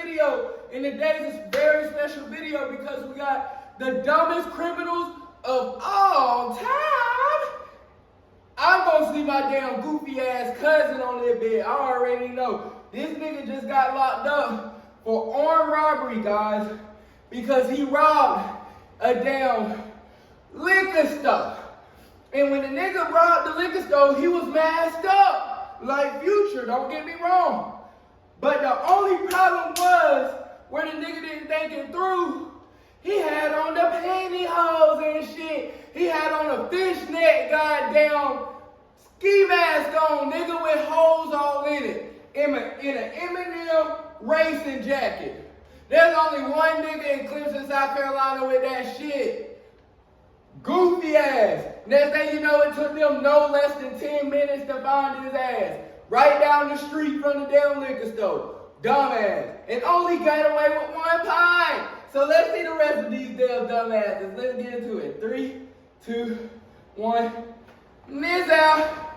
video. And today's a very special video because we got the dumbest criminals of all time. I'm gonna see my damn goofy ass cousin on that bed. I already know. This nigga just got locked up for armed robbery, guys, because he robbed a damn liquor store. And when the nigga robbed the liquor store, he was masked up like Future, don't get me wrong. But the only problem was where the nigga didn't think it through. He had on the pantyhose and shit. He had on a fishnet goddamn ski mask on, nigga, with holes all in it. In an Eminem racing jacket. There's only one nigga in Clemson, South Carolina with that shit. Goofy ass. Next thing you know, it took them no less than 10 minutes to find his ass. Right down the street from the damn liquor store. Dumbass. And only got away with 1 pint. So let's see the rest of these damn dumbasses. Let's get into it. 3, 2, 1. Miss out.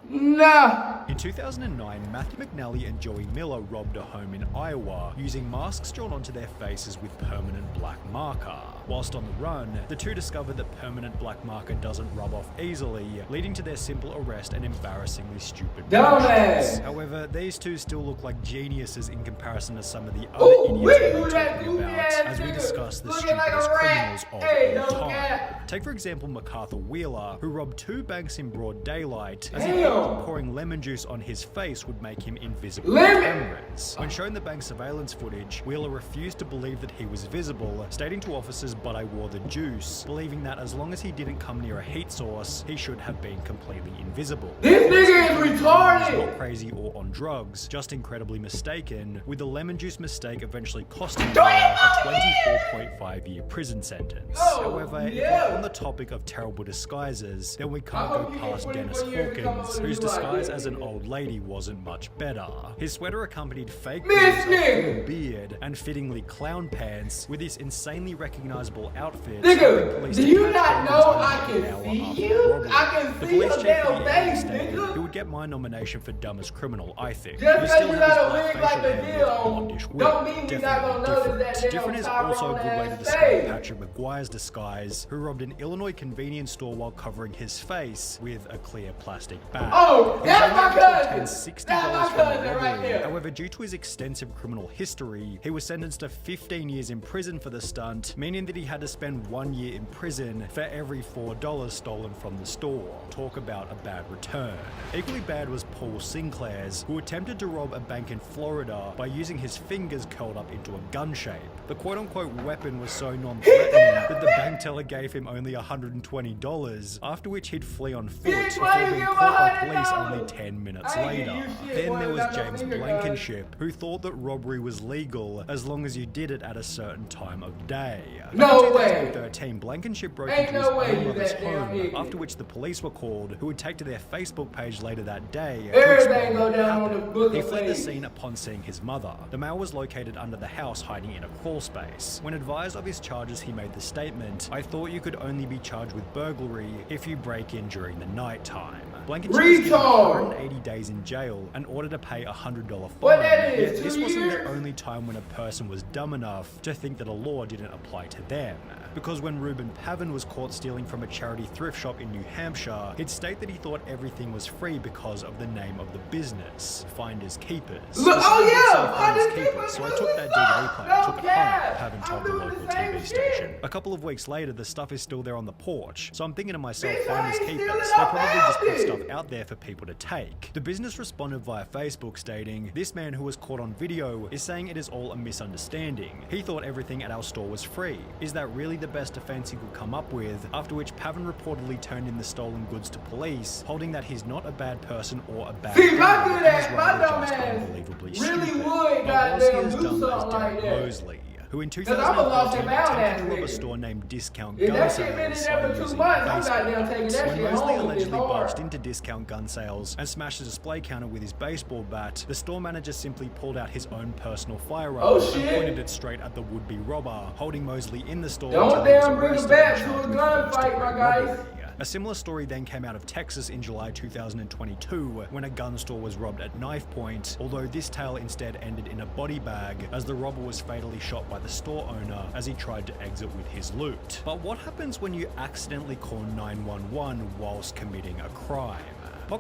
Nah. In 2009, Matthew McNally and Joey Miller robbed a home in Iowa using masks drawn onto their faces with permanent black marker. Whilst on the run, the two discovered that permanent black marker doesn't rub off easily, leading to their simple arrest and embarrassingly stupid dumbass. However, these two still look like geniuses in comparison to some of the other idiots we're talking about as we discuss the stupidest criminals of all time. Take for example MacArthur Wheeler, who robbed 2 banks in broad daylight, as he thought that pouring lemon juice on his face would make him invisible to cameras. When shown the bank surveillance footage, Wheeler refused to believe that he was visible, stating to officers, "But I wore the juice," believing that as long as he didn't come near a heat source, he should have been completely invisible. This nigga is retarded! Not crazy or on drugs, just incredibly mistaken, with the lemon juice mistake eventually costing Wheeler a 24.5-year prison sentence. However, if we're on the topic of terrible disguises, then we can't go past Dennis Hawkins, whose disguise as an old lady wasn't much better. His sweater accompanied fake beard and fittingly clown pants with this insanely recognizable outfit. Nigga, do you not know I can see you? I can see your damn face, nigga. Who would get my nomination for dumbest criminal, I think. Just because you got a wig like the deal on, don't mean you're not gonna notice that damn different is also a good way to describe Patrick McGuire's disguise, who robbed an Illinois convenience store while covering his face with a clear plastic bag. Oh, that's my cousin! $60 That's my cousin right there. However, due to his extensive criminal history, he was sentenced to 15 years in prison for the stunt, meaning that he had to spend 1 year in prison for every $4 stolen from the store. Talk about a bad return. Equally bad was Paul Sinclair's, who attempted to rob a bank in Florida by using his fingers curled up into a gun shape. The quote-unquote weapon was so non-threatening that the bank teller gave him only $120, after which he'd flee on foot before being caught by police only 10 minutes later. Then there was James Blankenship, who thought that robbery was legal as long as you did it at a certain time of day. No in way! 2013, Blankenship broke into his own mother's home, after which the police were called, who would take to their Facebook page later that day. Everything go down on the book. He fled the scene upon seeing his mother. The male was located under the house, hiding in a crawl space. When advised of his charges, he made the statement, "I thought you could only be charged with burglary if you break in during the night time." Blankenship was given 180 days in jail and ordered to pay a $100 fine. What that is, Yet this 2 wasn't years? the only time when a person was dumb enough to think that a law didn't apply to them. Because when Reuben Pavin was caught stealing from a charity thrift shop in New Hampshire, he'd state that he thought everything was free because of the name of the business, Finders Keepers. Look, oh yeah, Finders Keepers. So I took that DVD player, took it home, Pavin told the local TV station. A couple of weeks later, the stuff is still there on the porch, so I'm thinking to myself, Finders Keepers, they probably just put stuff out there for people to take. The business responded via Facebook stating, "This man who was caught on video is saying it is all a misunderstanding. He thought everything at our store was free. Is that really the best defense he could come up with?" After which Pavin reportedly turned in the stolen goods to police, holding that he's not a bad person or a bad guy, my dumb ass unbelievably really stupid. would But was he goddamn as do dumb as something like Derek that? Mosley, who in Cause I'm a lost 2013 and found attempted ass to rob a nigga. store named Discount If Gun that shit been in Sales there by for 2 using months, I'm Facebook. goddamn taking that When shit Mosley home. It's allegedly hard. barged into Discount Gun Sales and smashed the display counter with his baseball bat, the store manager simply pulled out his own personal firearm and shit. pointed it straight at the would-be robber, holding Mosley in the store. Don't until he was damn bring it arrested back and to a charged with gunfight, first-degree my guys. robbery. A similar story then came out of Texas in July 2022 when a gun store was robbed at knife point, although this tale instead ended in a body bag as the robber was fatally shot by the store owner as he tried to exit with his loot. But what happens when you accidentally call 911 whilst committing a crime?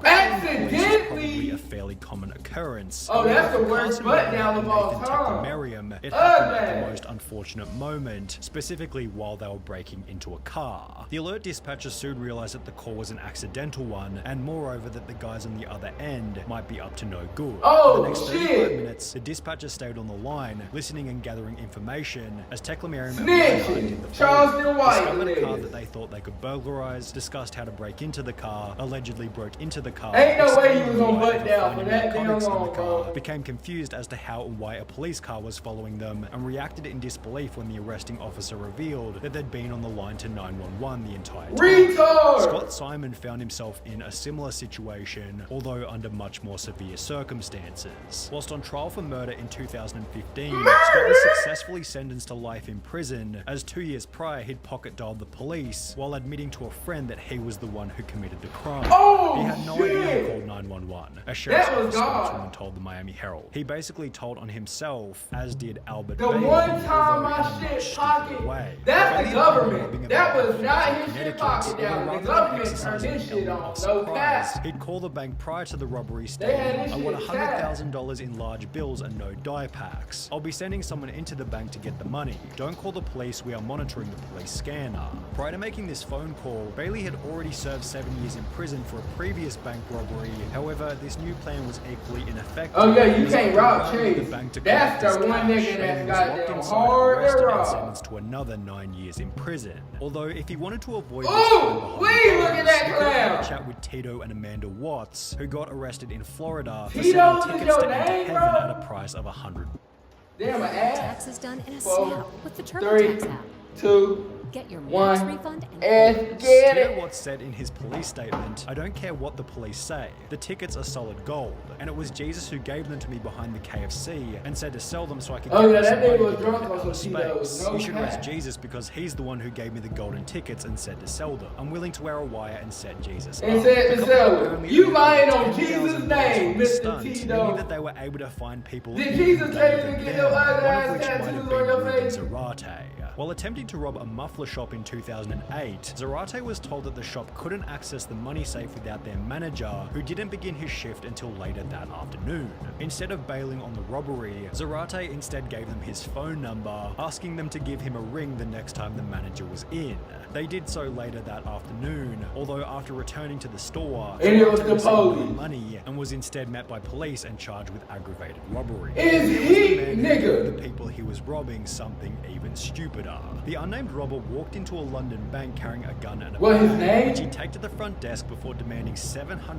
Accidentally? Probably a fairly common occurrence. Oh, that's the worst butt down of all time. Merriam, it happened at the most unfortunate moment, specifically while they were breaking into a car. The alert dispatcher soon realized that the call was an accidental one, and moreover that the guys on the other end might be up to no good. Oh, For the next 35 shit. minutes, the dispatcher stayed on the line, listening and gathering information as Tekla Merriam Snitching. Charleston White. discovered a car that they thought they could burglarize, discussed how to break into the car, allegedly broke into the car. Ain't no way he was gonna explained butt down for finding that damn narcotics in the long, car, bro. became confused as to how and why a police car was following them, and reacted in disbelief when the arresting officer revealed that they'd been on the line to 911 the entire time. Retard! Scott Simon found himself in a similar situation, although under much more severe circumstances. Whilst on trial for murder in 2015, Scott was successfully sentenced to life in prison, as 2 years prior he'd pocket dialed the police while admitting to a friend that he was the one who committed the crime. Oh, he had no shit. idea he called 911. A sheriff's That was office God. spokeswoman told the Miami Herald. He basically told on himself, as did Albert The Bailey, one time although my in a much shit stupider pocket, way. that's Bailey the had been government. robbing That about was not his shit Connecticut, pocket down. although The rather than government turned exercising this shit an on. element No of surprise, cap. he'd call the bank prior to the robbery had stating, this I want shit $100,000 in large bills and no die packs. I'll be sending someone into the bank to get the money. Don't call the police, we are monitoring the police scanner. Prior to making this phone call, Bailey had already served 7 years in prison for a previous bank robbery. However, this new plan was equally ineffective. Oh yeah, you as can't it rob required the Chase. bank to That's collect the his one cash. nigga Bailey that's was locked goddamn inside, hard to arrested, and rob. sentenced to another 9 years in prison. Although, if he wanted to avoid this Ooh, time behind wee, bars, look at that he could have had clown. a chat with Tito and Amanda Watts, who got arrested in Florida for Tito's selling is tickets your to enter name, heaven bro? at a price of $100. Damn, an ass. Taxes done in a 4, snap with the TurboTax 3, app. 2, Get your one, max refund and and get Tito it. Watts said in his police statement, I don't care what the police say, the tickets are solid gold, and it was Jesus who gave them to me behind the KFC and said to sell them so I could Oh, get yeah, me that some nigga money was to drunk go on to some outer Tito's, space. no You should arrest cap. Jesus because he's the one who gave me the golden tickets and said to sell them. I'm willing to wear a wire and set Jesus And up. said to The couple sell it. apparently You earned lying over on Jesus' $10,000 name, from the Mr. stunt, Tito. meaning that they were able to find people Did even Jesus tell you better to than get them, your ugly one ass of which might tattoos have on been your Ruben face? Zarate. While attempting to rob a muffler shop in 2008, Zarate was told that the shop couldn't access the money safe without their manager, who didn't begin his shift until later that afternoon. Instead of bailing on the robbery, Zarate instead gave them his phone number, asking them to give him a ring the next time the manager was in. They did so later that afternoon, although after returning to the store, And it was Zarate the received no police. money and was instead met by police and charged with aggravated robbery. Is It was he, the man who gave nigga? the people he was robbing something even stupider. The unnamed robber walked into a London bank carrying a gun and a What, his bag, name? which he'd take to the front desk before demanding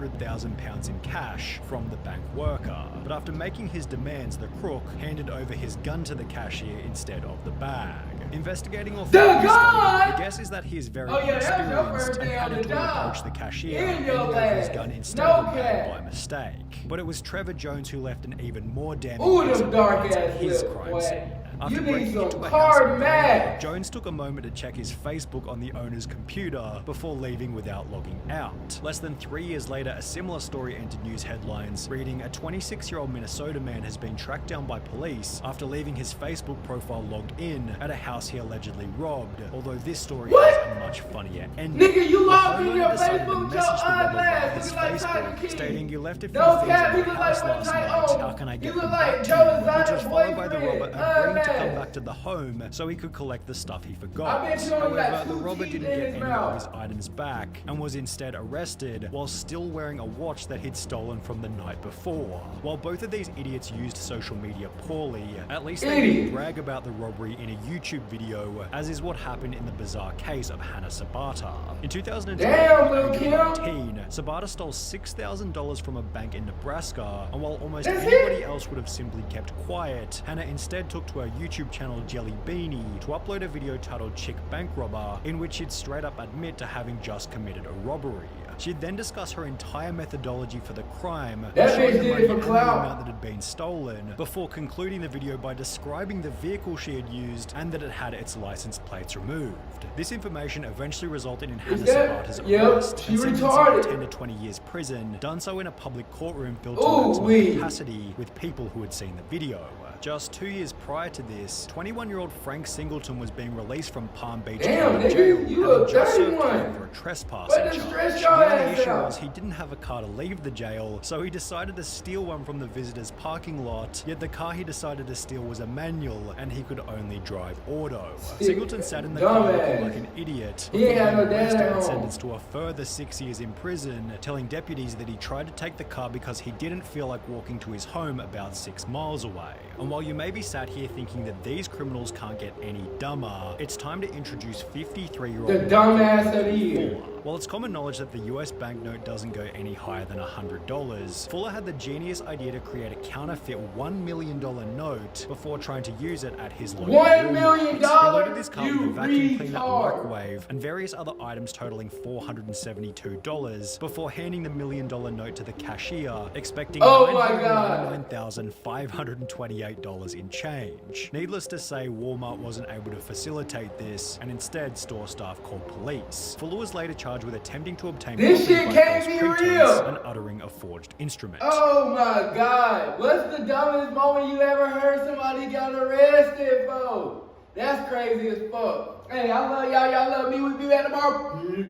£700,000 in cash from the bank worker. But after making his demands, the crook handed over his gun to the cashier instead of the bag. Investigating authorities, gun! the guess is that he is very Oh, yeah, that was your inexperienced first and day on the hadn't job. approached the cashier, In handing your over his bag. gun instead No of the bag cap. by mistake. But it was Trevor Jones who left an even more damning Ooh, piece them of dark evidence at ass his lips, crime boy. scene. After You need breaking some into a hard house in math. Florida, Jones took a moment to check his Facebook on the owner's computer before leaving without logging out. Less than 3 years later, a similar story entered news headlines, reading a 26-year-old Minnesota man has been tracked down by police after leaving his Facebook profile logged in at a house he allegedly robbed, although this story What? has a much funnier ending. Nigga, you The logged in homeowner your decided to Facebook, your message the robber via eyelash his looking like Tiger Facebook, King. stating, you left a few No things cap, at he my look house like last one night, tight- how can I he get look them like back to Joe you? Which Exotic was followed by the boyfriend. robber agreeing to come Eyelash. back to the home so he could collect the stuff he forgot. I bet you only got However, the 2 robber teeth didn't in get his any mouth. of his items back and was instead arrested while still wearing a watch that he'd stolen from the night before. While both of these idiots used social media poorly, at least they Idiot. didn't brag about the robbery in a YouTube video, as is what happened in the bizarre case of Hannah Sabata. In 2012, Damn, Lil' aged Kim. 19, Sabata stole $6,000 from a bank in Nebraska, and while almost That's anybody it? else would have simply kept quiet, Hannah instead took to her YouTube channel Jelly Beanie to upload a video titled Chick Bank Robber, in which she'd straight up admit to having just committed a robbery. She'd then discuss her entire methodology for the crime, That showing bitch the did money it for and the clout. amount that had been stolen, before concluding the video by describing the vehicle she had used and that it had its license plates removed. This information eventually resulted in Hannah that- Sabata's Yep, arrest she and sentencing retarded. to 10 to 20 years prison, done so in a public courtroom filled to Ooh, maximum wee. capacity with people who had seen the video. Just 2 years prior to this, 21-year-old Frank Singleton was being released from Palm Beach Damn, County nigga, Jail, you having a just dirty served time one. for a trespassing What the charge. stress The your only ass issue out? was he didn't have a car to leave the jail, so he decided to steal one from the visitors' parking lot, yet the car he decided to steal was a manual, and he could only drive auto. Singleton sat in the car looking Dumbass. like an idiot, He ain't before had no being dad arrested at and home. sentenced to a further 6 years in prison, telling deputies that he tried to take the car because he didn't feel like walking to his home about 6 miles away. And while you may be sat here thinking that these criminals can't get any dumber, it's time to introduce 53-year-old The dumbass of the year. Fuller. While it's common knowledge that the US banknote doesn't go any higher than $100, Fuller had the genius idea to create a counterfeit $1 million note before trying to use it at his local $1 Walmart. million? He loaded this car with a You vacuum cleaner, a retard. microwave, and various other items totaling $472 before handing the $1 million note to the cashier, expecting Oh my God. $999,528 in change. Needless to say, Walmart wasn't able to facilitate this, and instead store staff called police. Fuller was later charged with attempting to obtain This property shit by can't false be pretense real. and uttering a forged instrument. Oh my God. What's the dumbest moment you ever heard somebody got arrested for? That's crazy as fuck. Hey, I love y'all. Y'all love me. We'll be back tomorrow.